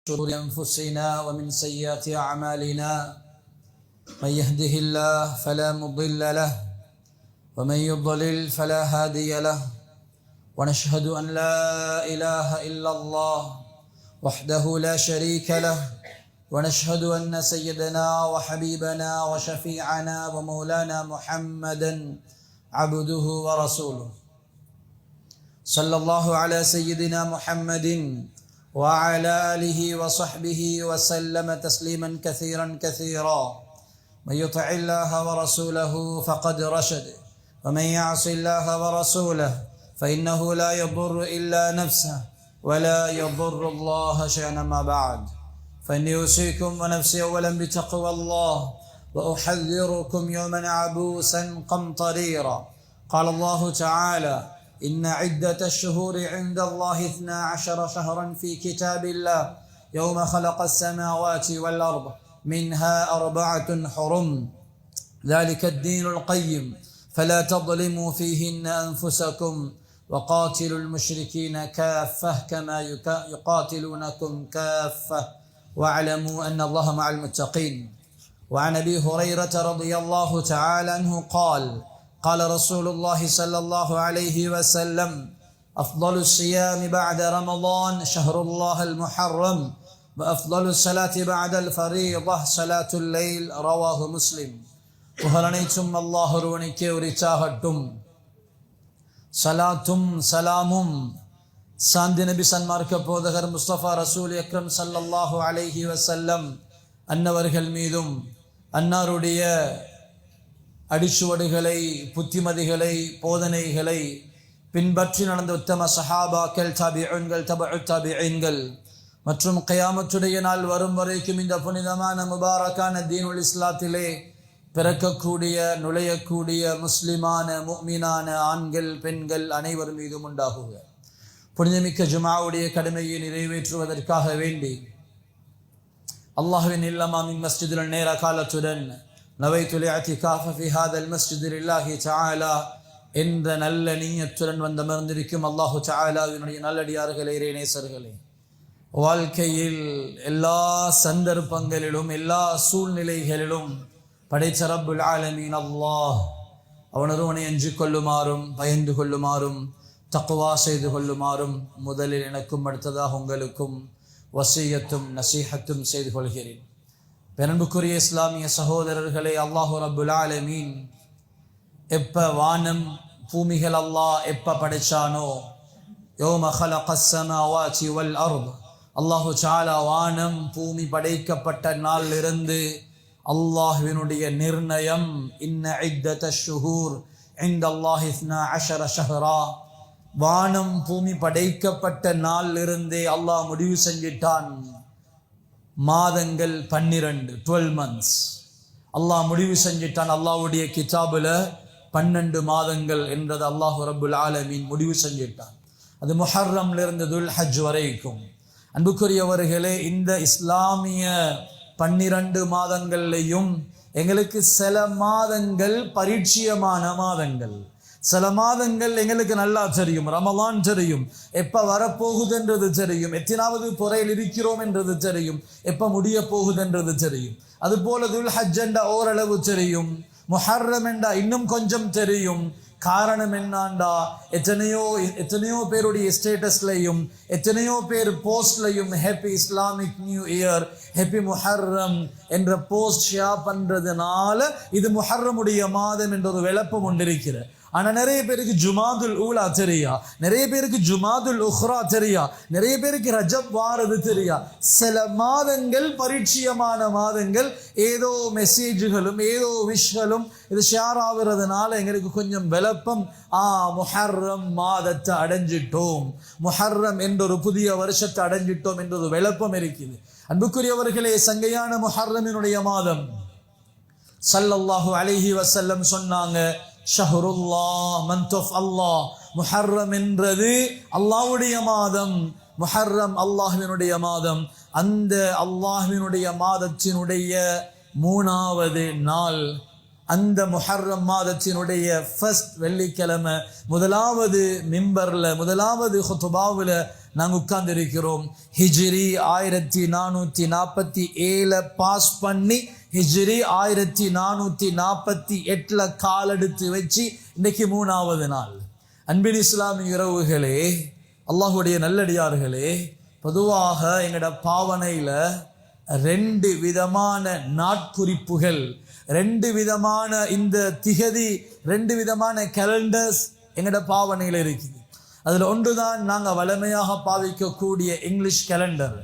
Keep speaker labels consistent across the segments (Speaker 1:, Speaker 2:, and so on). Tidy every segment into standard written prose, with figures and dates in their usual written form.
Speaker 1: شرور أنفسنا ومن سيئات أعمالنا من يهده الله فلا مضل له ومن يضلل فلا هادي له ونشهد أن لا إله إلا الله وحده لا شريك له ونشهد أن سيدنا وحبيبنا وشفيعنا ومولانا محمدا عبده ورسوله صلى الله على سيدنا محمد وعلى آله وصحبه وسلم تسليما كثيرا كثيرا من يطع الله ورسوله فقد رشد ومن يعص الله ورسوله فإنه لا يضر إلا نفسه ولا يضر الله شيئا. ما بعد فإني أوصيكم ونفسي أولا بتقوى الله وأحذركم يوما عبوسا قمطريرا. قال الله تعالى: إن عدة الشهور عند الله 12 شهرا في كتاب الله يوم خلق السماوات والأرض منها 4 حرم ذلك الدين القيم فلا تظلموا فيهن أنفسكم وقاتلوا المشركين كافة كما يقاتلونكم كافة واعلموا أن الله مع المتقين. وعن أبي هريرة رضي الله تعالى عنه قال: قال رسول الله صلى الله عليه وسلم: أفضل الصيام بعد رمضان شهر الله المحرم وأفضل الصلاة بعد الفريضة صلاة الليل. رواه مسلم. புகழனைத்தும் அல்லாஹ் ஒருவனுக்கே உரித்தாகட்டும். சலாத்தும் சலாமும் சாந்தி நபி சன்மார்க்க போதகர் முஸ்தபா ரசூல் அக்ரம் ஸல்லல்லாஹு அலைஹி வஸல்லம் அன்னவர்கள் மீதும் அன்னாருடைய அடிச்சுவடுகளை, புத்திமதிகளை, போதனைகளை பின்பற்றி நடந்த உத்தம சஹாபாக்கள், தாபிஈன்கள், தபஉ தாபிஈன்கள் மற்றும் கியாமத்துடைய நாள் வரும் வரைக்கும் இந்த புனிதமான முபாரக்கான தீனுல் இஸ்லாத்திலே பிறக்கக்கூடிய, நுழையக்கூடிய முஸ்லிமான முஃமினான ஆண்கள், பெண்கள் அனைவர் மீதும் உண்டாகுக. புனிதமிக்க ஜுமாவுடைய கடமையை நிறைவேற்றுவதற்காக வேண்டி அல்லாஹ்வின் இல்லமாமின் மஸ்ஜிதில் நேர காலத்துடன் நவைத்துல் இஅ்திகாஃப ஃபி ஹாதல் மஸ்ஜித் லில்லாஹி தஆலா என்ற நல்ல நியத்துடன் வந்தமர்ந்திருக்கும் அல்லாஹு தஆலாவினுடைய நல்லடியார்களே, இறைநேசர்களே, வாழ்க்கையில் எல்லா சந்தர்ப்பங்களிலும் எல்லா சூழ்நிலைகளிலும் படைத்த ரப்புல் ஆலமீன் அல்லாஹ் அவனொருவனை அஞ்சு கொள்ளுமாறும் பயந்து கொள்ளுமாறும் தக்வா செய்து கொள்ளுமாறும் முதலில் எனக்கும் அடுத்ததாக உங்களுக்கும் வசியத்தும் நசீஹத்தும் செய்து கொள்கிறேன். பெரும்புக்குரிய இஸ்லாமிய சகோதரர்களே, அல்லாஹு ரப்புல் ஆலமீன் எப்ப வானம் பூமிகள் அல்லாஹ் எப்ப படைச்சானோ, யௌம ஹலகஸ் ஸமாவாதி வல் அர்த், அல்லாஹு தஆலா வானம் பூமி படைக்கப்பட்ட நாளில் இருந்து அல்லாஹ்வினுடைய நிர்ணயம், இன்ன இத்தத்தஷ் ஷுஹூர் இன்தல்லாஹி 12 ஷஹ்ரா, வானம் பூமி படைக்கப்பட்ட நாளில் இருந்தே அல்லாஹ் முடிவு செஞ்சிட்டான் மாதங்கள் 12 months. அல்லாஹ் முடிவு செஞ்சிட்டான். அல்லாஹ்வுடைய கிதாபுல 12 மாதங்கள் என்றது அல்லாஹ் ரப்புல் ஆலமீன் முடிவு செஞ்சிட்டான். அது முஹர்ரம்ல இருந்து துல் ஹஜ் வரைக்கும். அன்புக்குரியவர்களே, இந்த இஸ்லாமிய 12 மாதங்கள்லையும் எங்களுக்கு சில மாதங்கள் பரிச்சயமான மாதங்கள், சில மாதங்கள் எங்களுக்கு நல்லா தெரியும். ரமலான் தெரியும், எப்ப வரப்போகுது என்றது தெரியும், எத்தனாவது புறையில் இருக்கிறோம் என்றது தெரியும், எப்ப முடிய போகுது என்றது தெரியும். அதுபோல துல் ஹஜ் என்ற ஓரளவு தெரியும், முஹர்ரம் என்றா இன்னும் கொஞ்சம் தெரியும். காரணம் என்னாண்டா, எத்தனையோ பேருடைய ஸ்டேட்டஸ்லையும் எத்தனையோ பேர் போஸ்ட்லையும் happy Islamic new year, happy Muharram என்ற போஸ்ட் ஷேர் பண்றதுனால இது முஹர்ரமுடைய மாதம் என்ற ஒரு விளப்பம் கொண்டிருக்கிற. ஆனா நிறைய பேருக்கு ஜுமாதுல் ஊலா தெரியா, நிறைய பேருக்கு ஜுமாதுல் உஹ்ரா தெரியா, நிறைய பேருக்கு ரஜப் வாரது தெரியா. சில மாதங்கள் பரிச்சயமான மாதங்கள், ஏதோ மெசேஜ்களும் ஏதோ விஷயங்களும் இது ஷேர் ஆகுறதுனால எங்களுக்கு கொஞ்சம் விளப்பம், முஹர்ரம் மாதத்தை அடைஞ்சிட்டோம், முஹர்ரம் என்ற ஒரு புதிய வருஷத்தை அடைஞ்சிட்டோம் என்ற ஒரு விளப்பம் இருக்குது. அன்புக்குரியவர்களே, சங்கையான முஹர்ரமினுடைய மாதம் ஸல்லல்லாஹு அலைஹி வஸல்லம் சொன்னாங்க, ஷஹ்ருல்லாஹ், மந்த் ஆஃப் அல்லாஹ். முஹர்ரம் என்றது அல்லாஹ்வுடைய மாதம், முஹர்ரம் அல்லாஹ்வினுடைய மாதம். அந்த அல்லாஹ்வினுடைய மாதத்தினுடைய 3வது நாள், அந்த முஹர்ரம் மாதத்தினுடைய ஃபர்ஸ்ட் வெள்ளிக்கிழமை முதலாவது மிம்பர்ல முதலாவது ஹுதுபாவுல நாங்கள் உட்கார்ந்து இருக்கிறோம். ஹிஜ்ரி 1447 பாஸ் பண்ணி ஹிஜ்ரி 1448 காலெடுத்து வச்சு இன்னைக்கு 3வது நாள். அன்பின் இஸ்லாமிய உறவுகளே, அல்லாஹுடைய நல்லடியார்களே, பொதுவாக எங்களோட பாவனையில 2 விதமான நாட்குறிப்புகள், 2 விதமான இந்த திகதி, 2 விதமான கேலண்டர்ஸ் எங்களோட பாவனையில் இருக்குது. அதில் ஒன்றுதான் நாங்கள் வலிமையாக பாவிக்கக்கூடிய இங்கிலீஷ் கேலண்டர்.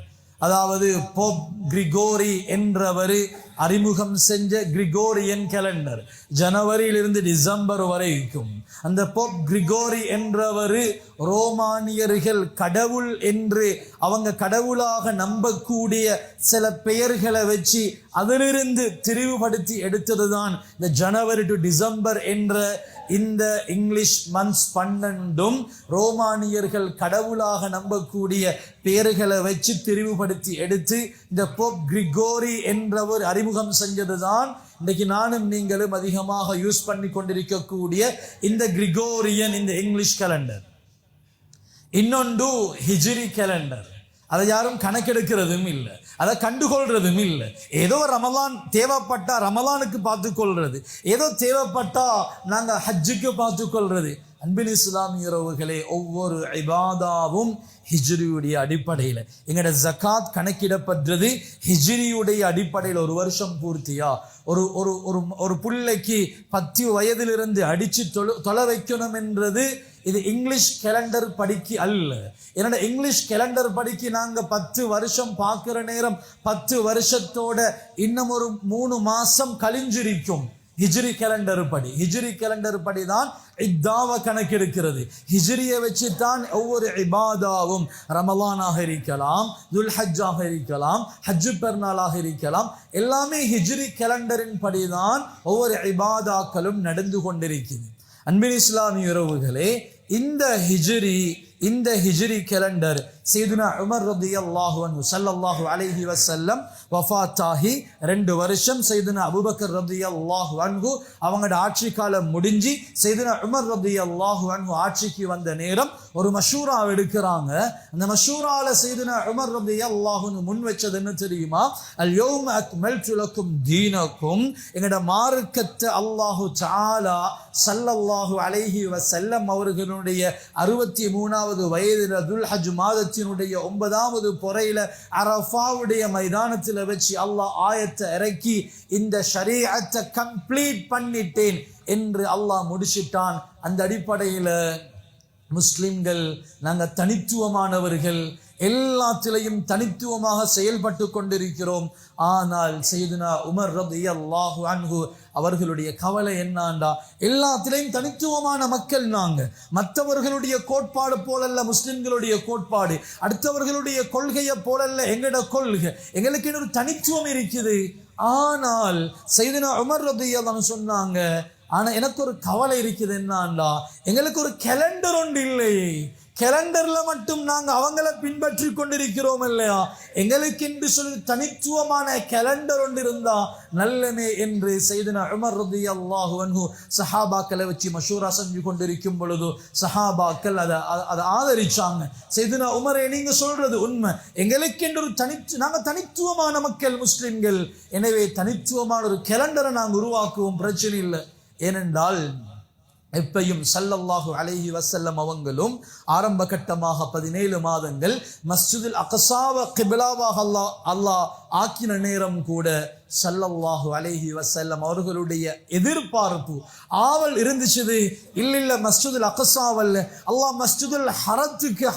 Speaker 1: அதாவது போப் கிரிகோரி என்றவர் அறிமுகம் செஞ்ச கிரிகோரியன் கேலண்டர், ஜனவரியிலிருந்து டிசம்பர் வரைக்கும். அந்த போப் கிரிகோரி என்றவர் ரோமானியர்கள் கடவுள் என்று அவங்க கடவுளாக நம்பக்கூடிய சில பெயர்களை வச்சு அதிலிருந்து திரிவுபடுத்தி எடுத்தது தான் இந்த ஜனவரி டு டிசம்பர் என்ற இந்த இங்கிலீஷ் மந்த்ஸ் 12ம் ரோமானியர்கள் கடவுளாக நம்பக்கூடிய பெயர்களை வச்சு திரிவுபடுத்தி எடுத்து இந்த போப் கிரிகோரி என்றவர் அறிமுகம் செஞ்சதுதான் இன்றைக்கு நானும் நீங்களும் அதிகமாக யூஸ் பண்ணி கொண்டிருக்கக்கூடிய இந்த கிரிகோரியன், இந்த இங்கிலீஷ் கேலண்டர். இன்னொன்று ஹிஜ்ரி கேலண்டர். அதை யாரும் கணக்கெடுக்கிறதும் இல்லை, அதை கண்டுகொள்றதும் இல்லை. ஏதோ ரமலான் தேவைப்பட்டா ரமலானுக்கு பார்த்துக்கொள்றது, ஏதோ தேவைப்பட்டா நாங்கள் ஹஜ்ஜுக்கு பார்த்துக்கொள்றது. அன்பின் இஸ்லாமிய உறவுகளே, ஒவ்வொரு இபாதாவும் ஹிஜ்ரியுடைய அடிப்படையில். எங்களோட ஜகாத் கணக்கிடப்படுறது ஹிஜ்ரியுடைய அடிப்படையில். ஒரு வருஷம் பூர்த்தியா ஒரு பிள்ளைக்கு 10 வயதிலிருந்து அடிச்சு தொலை வைக்கணும் என்றது இது இங்கிலீஷ் கேலண்டர் படிக்கு அல்ல. என்னோட இங்கிலீஷ் கேலண்டர் படிக்கு நாங்கள் 10 வருஷம் பார்க்கிற நேரம் 10 வருஷத்தோட இன்னும் ஒரு 3 மாசம் கழிஞ்சிருக்கும். ஹிஜ்ரி கேலண்டர் படி தான் இத்தாவை கணக்கெடுக்கிறது. ஹிஜ்ரியை வச்சு தான் ஒவ்வொரு இபாதாவும், ரமலானாக இருக்கலாம், துல்ஹஜ்ஜாக இருக்கலாம், ஹஜ்ஜு பெருநாளாக இருக்கலாம், எல்லாமே ஹிஜ்ரி கேலண்டரின் படிதான் ஒவ்வொரு இபாதாக்களும் நடந்து கொண்டிருக்கிறது. அன்பின் இஸ்லாமிய உறவுகளே, இந்த ஹிஜ்ரி கேலண்டர் சையதுனா உமர் ரலியல்லாஹு அன்ஹு ஸல்லல்லாஹு அலைஹி வஸல்லம் வஃபாத்தாகி 2 வருஷம் சையதுனா அபூபக்கர் ரலியல்லாஹு அன்ஹு அவங்களோட ஆட்சி காலம் முடிஞ்சு சையதுனா உமர் ரலியல்லாஹு அன்ஹு ஆட்சிக்கு வந்த நேரம் ஒரு மஷூரா எடுக்கிறாங்க. அந்த மஷூரால சையதுனா உமர் ரலியல்லாஹு அன்ஹு முன் வச்சது என்ன தெரியுமா? அல் யௌம அக்மல்து லக்கும் தீனக்கும். எங்களோட மார்க்கத்தை அல்லாஹு தஆலா ஸல்லல்லாஹு அலைஹி வஸல்லம் அவர்களுடைய 63வது வயதில் துல்ஹஜ் மாதத்தினுடைய 9வது பொறையில அரஃபாவுடைய மைதானத்தில் வச்சு அல்லாஹ் ஆயத்தை இறக்கி இந்த ஷரீஅத்தை கம்ப்ளீட் பண்ணிட்டேன் என்று அல்லாஹ் முடிச்சிட்டான். அந்த அடிப்படையில் முஸ்லிம்கள் நாங்கள் தனித்துவமானவர்கள், எல்லாத்திலையும் தனித்துவமாக செயல்பட்டு கொண்டிருக்கிறோம். ஆனால் சையதுனா உமர் ரலியல்லாஹு அன்ஹு அவர்களுடைய கவலை என்னாண்டா, எல்லாத்திலையும் தனித்துவமான மக்கள் நாங்க, மற்றவர்களுடைய கோட்பாடு போலல்ல முஸ்லிம்களுடைய கோட்பாடு, அடுத்தவர்களுடைய கொள்கையை போலல்ல எங்களோட கொள்கை, எங்களுக்கு ஒரு தனித்துவம் இருக்குது. ஆனால் சையதுனா உமர் ரலியல்லாஹு அன்ஹு சொன்னாங்க, ஆனா எனக்கு ஒரு கவலை இருக்குது. என்னாண்டா, எங்களுக்கு ஒரு கேலண்டர் ஒன்று இல்லையே, கேலண்டர்ல மட்டும் நாங்க அவங்கள பின்பற்றி கொண்டிருக்கிறோம் இல்லையா, எங்களுக்கு என்று சொல்லி தனித்துவமான கேலண்டர் ஒன்று இருந்தா நல்லமே என்று சையதுனா உமர் ரலியல்லாஹு அன்ஹு சஹாபாக்களை வச்சு மஷூரா செஞ்சு கொண்டிருக்கும் பொழுது சஹாபாக்கள் அதை ஆதரிச்சாங்க. சையதுனா உமரே, நீங்க சொல்றது உண்மை, எங்களுக்கு என்று ஒரு நாங்க தனித்துவமான மக்கள் முஸ்லிம்கள், எனவே தனித்துவமான ஒரு கேலண்டரை நாங்கள் உருவாக்குவோம், பிரச்சனை இல்லை. ஏனென்றால் எப்பையும் ஸல்லல்லாஹு அலைஹி வஸல்லம் அவங்களும் ஆரம்ப கட்டமாக 17 மாதங்கள் மஸ்ஜிதுல் அக்ஸாவை கிப்லாவாக அல்லாஹ் ஆக்கின நேரம் கூட ஸல்லல்லாஹு அலைஹி வஸல்லம் அவர்களுடைய எதிர்பார்ப்பு ஆவல் இருந்துச்சு. இல்ல மஸ்ஜிதுல் அக்ஸாவல்ல, அல்லாஹ் மஸ்ஜிதுல்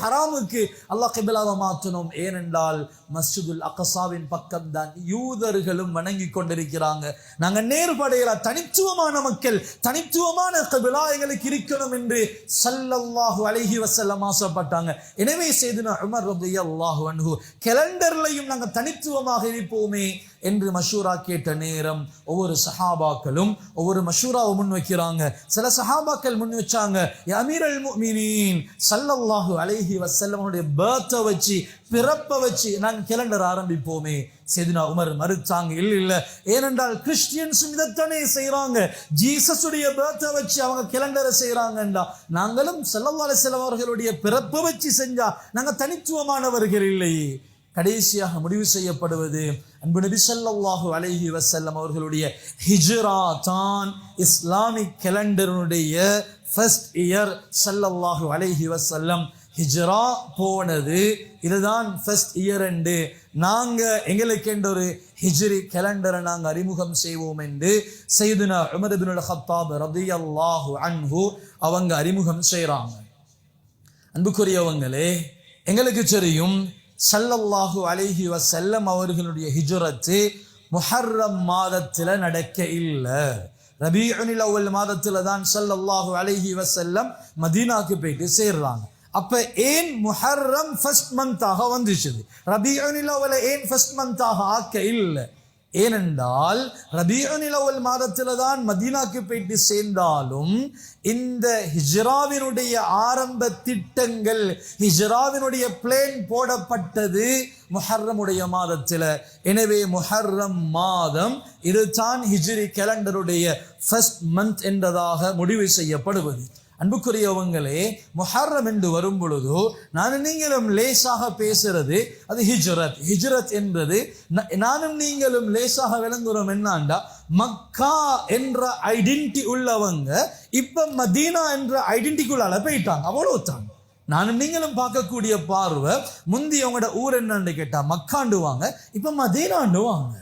Speaker 1: ஹராமுக்கு அல்லாஹ் கிப்லாவை மாற்றணும். ஏனென்றால் மஸ்ஜிதுல் அக்ஸாவின் பக்கம் தான் யூதர்களும் வணங்கி கொண்டிருக்கிறாங்க. நாங்க நேர்படையில தனித்துவமான மக்கள், தனித்துவமான கிப்லா எங்களுக்கு இருக்கணும் என்று ஸல்லல்லாஹு அலைஹி வஸல்லம் ஆசைப்பட்டாங்க. எனவே சையதுனா உமர் ரலியல்லாஹு அன்ஹு கேலண்டர்லையும் நாங்க தனித்துவமாக இருப்போமே என்று மஷூரா கேட்ட நேரம் ஒவ்வொரு சஹாபாக்களும் ஒவ்வொரு மஷூராவை முன் வைக்கிறாங்க. சில சஹாபாக்கள் முன் வச்சாங்க, அமீரல் முஃமினீன் ஸல்லல்லாஹு அலைஹி வஸல்லம் அவருடைய பர்த்தை வச்சு, பிறப்பை வச்சு நாங்கள் கேலண்டர் ஆரம்பிப்போமே. சையதுனா உமர் மறுத்தாங்க, இல்ல, ஏனென்றால் கிறிஸ்டியன்ஸும் இதைத்தானே செய்யறாங்க, ஜீசஸுடைய பர்த்தை வச்சு அவங்க கேலண்டரை செய்யறாங்கண்டா, நாங்களும் ஸல்லல்லாஹு அலைஹி வஸல்லம் அவர்களுடைய பிறப்பை வச்சு செஞ்சா நாங்க தனித்துவமானவர்கள் இல்லையே. கடைசியாக முடிவு செய்யப்படுவது அன்பு நபி ஸல்லல்லாஹு அலைஹி வஸல்லம் அவர்களுடைய ஹிஜ்ரா தான் இஸ்லாமிக் கேலண்டருடைய ஃபர்ஸ்ட் இயர். ஸல்லல்லாஹு அலைஹி வஸல்லம் ஹிஜ்ரா போனது இதுதான் ஃபர்ஸ்ட் இயர் என்று நாங்க எங்களுக்கு என்ற ஒரு ஹிஜ்ரி கேலண்டரை நாங்கள் அறிமுகம் செய்வோம் என்று சையதுனா உமர் இப்னுல் ஹத்தாப் ரலியல்லாஹு அன்ஹு அவங்க அறிமுகம் செய்கிறாங்க. அன்புக்குரியவங்களே, எங்களுக்கு தெரியும் ஸல்லல்லாஹு அலைஹி வஸல்லம் அவர்களுடைய ஹிஜ்ரத்து முஹர்ரம் மாதத்தில் நடக்க இல்லை. ரபீஉல் அவ்வல் மாதத்தில் தான் ஸல்லல்லாஹு அலைஹி வஸல்லம் மதீனாக்கு போயிட்டு சேர்றாங்க. அப்ப ஏன் முஹர்ரம் ஃபர்ஸ்ட் மந்தாக வந்துச்சு, ரபீஉல் அவ்வல் ஏன் ஃபர்ஸ்ட் மந்தாக ஆக்க இல்லை? ஏனென்றால் ரபீஉல் அவ்வல் மாதத்தில் தான் மதீனாக்கு போயிட்டு சேர்ந்தாலும் இந்த ஹிஜ்ராவினுடைய ஆரம்ப திட்டங்கள், ஹிஜ்ராவினுடைய பிளேன் போடப்பட்டது முஹர்ரமுடைய மாதத்தில். எனவே முஹர்ரம் மாதம் இதுதான் ஹிஜ்ரி கேலண்டருடைய ஃபர்ஸ்ட் மந்த் என்றதாக முடிவு செய்யப்படுவது. அன்புக்குரியவங்களே, முஹர்ரம் என்று வரும் பொழுதோ நானும் நீங்களும் லேசாக பேசுறது அது ஹிஜ்ரத். ஹிஜ்ரத் என்பது நானும் நீங்களும் லேசாக விளங்குறோம். என்னாண்டா, மக்கா என்ற ஐடென்டிட்டி உள்ளவங்க இப்ப மதீனா என்ற ஐடென்டிட்டிக்குள்ளால போயிட்டாங்க, அவ்வளவுதான். நானும் நீங்களும் பார்க்கக்கூடிய பார்வை, முந்தி அவங்களோட ஊர் என்னன்னு கேட்டா மக்காண்டுவாங்க, இப்ப மதீனாண்டுவாங்க.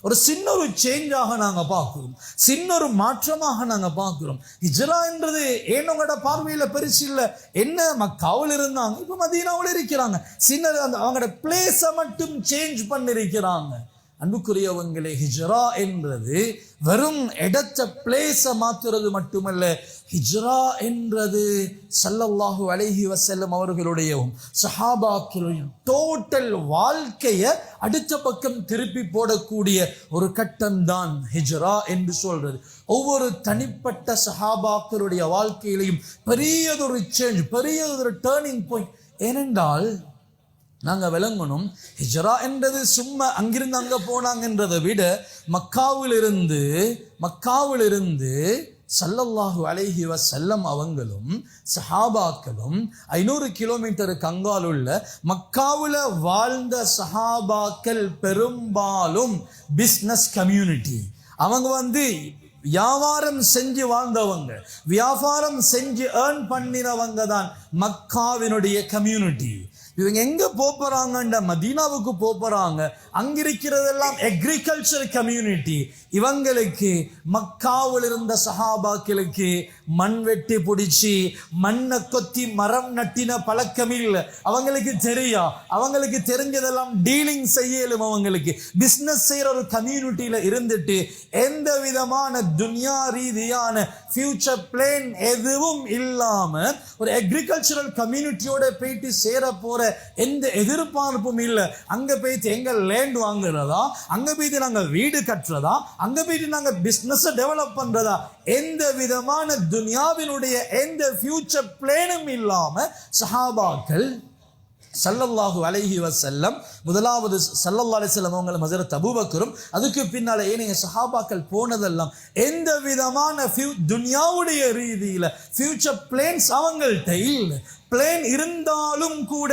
Speaker 1: ஒரு சின்ன ஒரு சேஞ்சாக நாங்க பார்க்கிறோம், சின்ன ஒரு மாற்றமாக நாங்க பார்க்கிறோம். ஹிஜ்ரா என்றது ஏன் உங்களோட பார்வையில பெருசு இல்லை, என்ன மக்காவில் இருந்தாங்க இப்ப மதீனாவில் இருக்கிறாங்க, சின்ன அவங்களோட பிளேஸை மட்டும் சேஞ்ச் பண்ணிருக்கிறாங்க. அன்புக்குரியவங்களே, ஹிஜ்ரா என்றது வெறும் இடத்த பிளேஸை மாத்துறது மட்டுமல்ல, ஹிஜ்ரா என்றது ஸல்லல்லாஹு அலைஹி வஸல்லம் அவர்களுடையவும் சஹாபாக்களுடைய டோட்டல் வாழ்க்கையை அடுத்த பக்கம் திருப்பி போடக்கூடிய ஒரு கட்டம் தான் ஹிஜ்ரா என்று சொல்றது. ஒவ்வொரு தனிப்பட்ட சஹாபாக்களுடைய வாழ்க்கையிலையும் பெரியதொரு சேஞ்ச், பெரியதொரு டேர்னிங் பாயிண்ட். ஏனென்றால் நாங்க விளங்கணும், ஹிஜ்ரா என்றது சும்மா அங்கிருந்து அங்க போனாங்கன்றதை விட மக்காவில் இருந்து ஸல்லல்லாஹு அலைஹி வஸல்லம் அவங்களும் சஹாபாக்களும் 500 கிலோமீட்டருக்கு அங்காலுள்ள மக்காவில் வாழ்ந்த சஹாபாக்கள் பெரும்பாலும் பிஸ்னஸ் கம்யூனிட்டி. அவங்க வியாபாரம் செஞ்சு வாழ்ந்தவங்க, வியாபாரம் செஞ்சு ஏர்ன் பண்ணினவங்க தான் மக்காவினுடைய கம்யூனிட்டி. இவங்க எங்க போறாங்க, மதீனாவுக்கு போறாங்க. அங்கிருக்கிறதெல்லாம் அக்ரிகல்ச்சர் கம்யூனிட்டி. இவங்களுக்கு மக்காவில் இருந்த சஹாபாக்களுக்கு மண் வெட்டி பிடிச்சி மண்ணை கொத்தி மரம் நட்டின பழக்கம் இல்லை. அவங்களுக்கு அவங்களுக்கு தெரிஞ்சதெல்லாம் டீலிங் செய்யலும். அவங்களுக்கு பிசினஸ் செய்யற ஒரு கம்யூனிட்டியில இருந்துட்டு எந்த விதமான துன்யா ரீதியான ஃபியூச்சர் பிளான் எதுவும் இல்லாம ஒரு அக்ரிகல்ச்சரல் கம்யூனிட்டியோட போயிட்டு சேர போற எந்த எதிர்பார்ப்பும் இல்லை. அங்க போயிட்டு எங்க லேண்ட் வாங்குறதா, அங்க போயிட்டு நாங்க வீடு கட்டுறதா, அங்க போயிட்டு நாங்க பிசினஸ் டெவலப் பண்றதா, எந்த விதமான துன்யாவினுடைய எந்த ஃபியூச்சர் பிளானும் இல்லாம சஹாபாக்கள் ஸல்லல்லாஹு அலைஹி வஸல்லம், முதலாவது ஸல்லல்லாஹு அலைஹி வஸல்லம் அவங்க ஹஜ்ரத் அபூபக்கரும், அதுக்கு பின்னால ஏனைய சஹாபாக்கள் போனதெல்லாம் எந்த விதமான துன்யாவுடைய ரீதியில ஃபியூச்சர் பிளான்ஸ் அவங்கள்ட்ட இல்லை. பிளேன் இருந்தாலும் கூட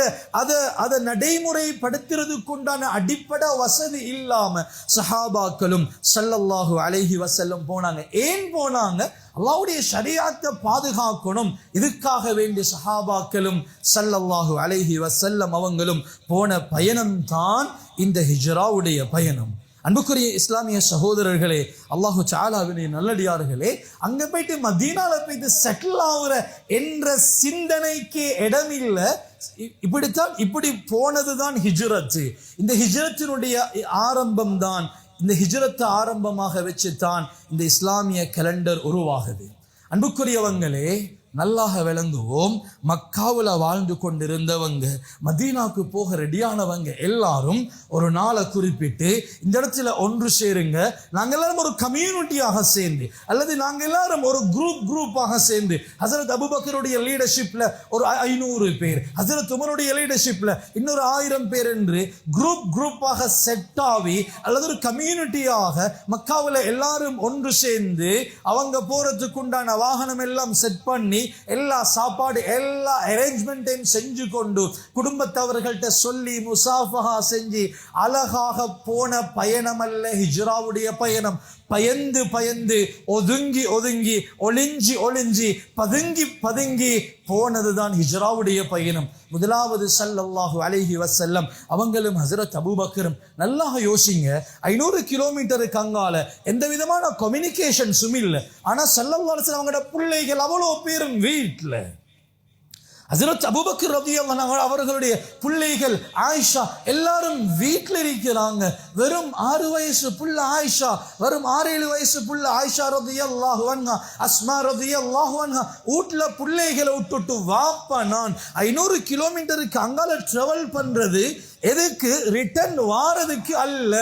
Speaker 1: அதை நடைமுறைப்படுத்துறதுக்குண்டான அடிப்படை வசதி இல்லாம சஹாபாக்களும் ஸல்லல்லாஹு அலைஹி வஸல்லம் போனாங்க. ஏன் போனாங்க? அல்லாஹ்வுடைய ஷரீஅத்தை பாதுகாக்கணும். இதுக்காக வேண்டிய சஹாபாக்களும் ஸல்லல்லாஹு அலைஹி வஸல்லம் அவங்களும் போன பயணம் தான் இந்த ஹிஜ்ராவுடைய பயணம். அன்புக்குரிய இஸ்லாமிய சகோதரர்களே, அல்லாஹு தஆலாவின் நல்லடியார்களே, அங்க போயிட்டு மதீனால போயிட்டு செட்டில் ஆகுற என்ற சிந்தனைக்கு இடமில்லை. இப்படி போனதுதான் ஹிஜ்ரத். இந்த ஹிஜ்ரத்தினுடைய ஆரம்பம் தான், இந்த ஹிஜ்ரத்தை ஆரம்பமாக வச்சுதான் இந்த இஸ்லாமிய கேலண்டர் உருவாகுது. அன்புக்குரியவங்களே, நல்லாக விளங்குவோம். மக்காவுல வாழ்ந்து கொண்டிருந்தவங்க, மதீனாவுக்கு போக ரெடியானவங்க எல்லாரும் ஒரு நாளை குறிப்பிட்டு இந்த இடத்துல ஒன்று சேருங்க, நாங்க எல்லாரும் ஒரு கம்யூனிட்டியாக சேர்ந்து அல்லது நாங்க எல்லாரும் ஒரு குரூப்பாக சேர்ந்து ஹசரத் அபூபக்கருடைய லீடர்ஷிப்ல ஒரு 500 பேர், ஹசரத் உமருடைய லீடர்ஷிப்ல இன்னொரு 1000 பேர் என்று குரூப்பாக செட் ஆகி அல்லது ஒரு கம்யூனிட்டியாக மக்காவுல எல்லாரும் ஒன்று சேர்ந்து அவங்க போறதுக்கு உண்டான வாகனம் எல்லாம் செட் பண்ணி எல்லா சாப்பாடு எல்லா அரேஞ்ச்மெண்ட்டையும் செஞ்சு கொண்டு குடும்பத்தவர்கள்ட்ட சொல்லி முசாஃபஹா செஞ்சு அழகாக போன பயணம் அல்ல ஹிஜ்ராவுடைய பயணம். பயந்து ஒதுங்கி ஒளிஞ்சி பதுங்கி போனதுதான் ஹிஜ்ராவுடைய பயணம். முதலாவது ஸல்லல்லாஹு அலைஹி வஸல்லம் அவங்களும் ஹஸரத் அபூபக்கரும் நல்லா யோசிங்க, 500 கிலோமீட்டருக்கு அங்கால எந்த விதமான கம்யூனிகேஷன்ஸும் இல்லை. ஆனா ஸல்லல்லாஹு அலைஹி வஸல்லம் அவங்களோட பிள்ளைகள் அவ்வளோ பேரும் வீட்டுல. ஹஸரத் அபூபக்கர் ரலியல்லாஹு அன்ஹு அவர்களுடைய பிள்ளைகள் ஆயிஷா எல்லாரும் வீட்டில் இருக்கிறாங்க. வெறும் 6 வயசு புள்ள ஆயிஷா, வெறும் 6-7 வயசு புள்ள ஆயிஷா ரலியல்லாஹு அன்ஹா, அஸ்மா ரலியல்லாஹு அன்ஹா வீட்டுல பிள்ளைகளை விட்டுட்டு வாப்பா நான் 500 கிலோமீட்டருக்கு அங்கால டிராவல் பண்றது எதுக்கு? ரிட்டர்ன் வாரதுக்கு அல்ல,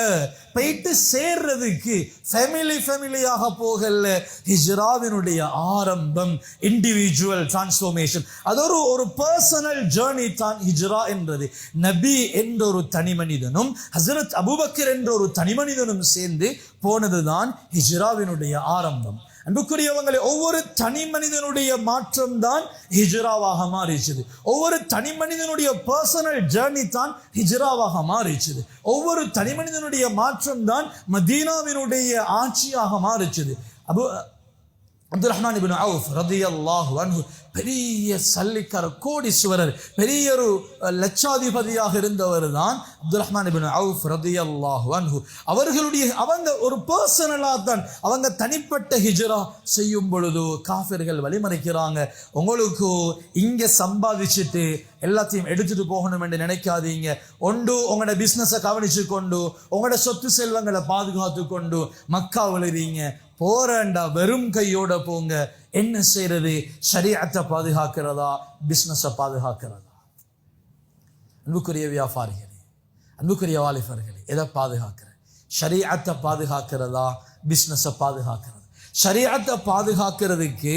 Speaker 1: போயிட்டு சேர்றதுக்கு. ஃபேமிலியாக போகல. ஹிஜ்ராவினுடைய ஆரம்பம் இண்டிவிஜுவல் டிரான்ஸ்ஃபர்மேஷன், அது ஒரு பர்சனல் ஜேர்னி தான் ஹிஜ்ரா என்றது. நபி என்ற ஒரு தனி மனிதனும் ஹஸரத் அபூபக்கர் என்ற ஒரு தனி மனிதனும் சேர்ந்து போனதுதான் ஹிஜ்ராவினுடைய ஆரம்பம். அன்புக்குரியவங்களே, ஒவ்வொரு தனி மனிதனுடைய மாற்றம் தான் ஹிஜ்ராவாக மாறிச்சது. ஒவ்வொரு தனி மனிதனுடைய பர்சனல் ஜேர்னி தான் ஹிஜ்ராவாக மாறிச்சது. ஒவ்வொரு தனி மனிதனுடைய மாற்றம் தான் மதீனாவினுடைய ஆட்சியாக மாறிச்சது. அப்துல் ரஹ்மான் இப்னு அவுஃப் ரலியல்லாஹு அன்ஹு பெரிய சல்லிக்கார கோடீஸ்வரர், பெரிய ஒரு லட்சாதிபதியாக இருந்தவர் தான் அப்துல் ரஹ்மான் இப்னு அவுஃப் ரலியல்லாஹு அன்ஹு. அவங்க ஒரு பர்சனலாக தான் அவங்க தனிப்பட்ட ஹிஜ்ரா செய்யும் பொழுது காஃபிர்கள் வழிமறைக்கிறாங்க. உங்களுக்கு இங்க சம்பாதிச்சுட்டு எல்லாத்தையும் எடுத்துட்டு போகணும் என்று நினைக்காதீங்க. ஒன்று உங்களோட பிஸ்னஸை கவனிச்சு கொண்டு உங்களோட சொத்து செல்வங்களை பாதுகாத்து கொண்டு மக்காவில் இருங்க. போறண்டா வெறும் கையோட போங்க. என்ன செய்யறது? ஷரீஅத்தை பாதுகாக்கிறதா, பிஸ்னஸை பாதுகாக்கிறதா? அன்புக்குரிய வியாபாரிகளே, அன்புக்குரிய வாலிபர்களே, எதை பாதுகாக்கிற? ஷரீஅத்தை பாதுகாக்கிறதா, பிஸ்னஸை பாதுகாக்கிறதா? ஷரீஅத்தை பாதுகாக்கிறதுக்கு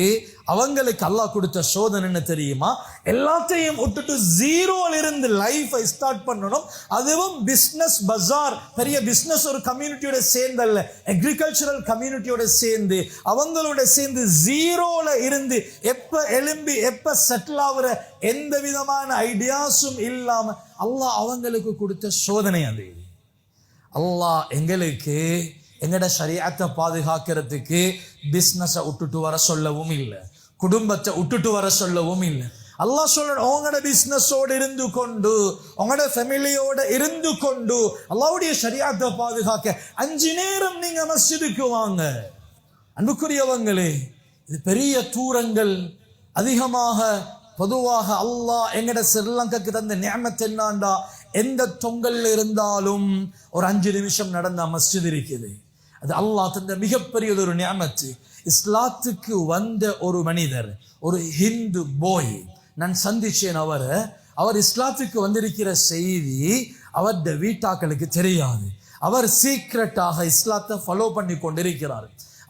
Speaker 1: அவங்களுக்கு அல்லாஹ் கொடுத்த சோதனை என்ன தெரியுமா? எல்லாத்தையும் விட்டுட்டு ஜீரோல இருந்து லைஃபை ஸ்டார்ட் பண்ணணும். அதுவும் பிஸ்னஸ் பஜார், பெரிய பிஸ்னஸ் ஒரு கம்யூனிட்டியோட சேர்ந்தல்ல, அக்ரிகல்ச்சரல் கம்யூனிட்டியோட சேர்ந்து அவங்களோட சேர்ந்து ஜீரோல இருந்து எப்ப எழும்பி எப்ப செட்டில் ஆகுற எந்த விதமான ஐடியாஸும் இல்லாம அல்லாஹ் அவங்களுக்கு கொடுத்த சோதனை அது. அல்லாஹ் எங்களுக்கு எங்கட ஷரீஅத்தை பாதுகாக்கிறதுக்கு பிஸ்னஸை விட்டுட்டு வர சொல்லவும் இல்லை, குடும்பத்தை விட்டுட்டு வர சொல்லவும் இல்லை. அல்லாஹ் சொல்ற, உங்களோட பிஸ்னஸோடு இருந்து கொண்டு உங்களோட ஃபேமிலியோட இருந்து கொண்டு அல்லாஹ்வுடைய ஷரீஅத்தை பாதுகாக்க 5 நேரம் நீங்க மஸ்ஜிதுக்கு வாங்க. அன்புக்குரியவங்களே, இது பெரிய தூரங்கள் அதிகமாக. பொதுவாக அல்லாஹ் எங்கட ஸ்ரீலங்காக்கு தந்த நிஅமத் என்னாண்டா, எந்த தொங்கல்ல இருந்தாலும் ஒரு 5 நிமிஷம் நடந்த மஸ்ஜித் இருக்குது. அது அல்லாஹ் தந்த மிகப்பெரிய ஒரு நிஅமத். இஸ்லாத்துக்கு வந்த ஒரு மனிதர், ஒரு ஹிந்து போய் நான் சந்திச்சேன். அவர் இஸ்லாத்துக்கு வந்திருக்கிற செய்தி அவருடைய வீட்டாக்களுக்கு தெரியாது. அவர் சீக்ரெட்டாக இஸ்லாத்தை ஃபாலோ பண்ணி கொண்டிருக்கிறார்.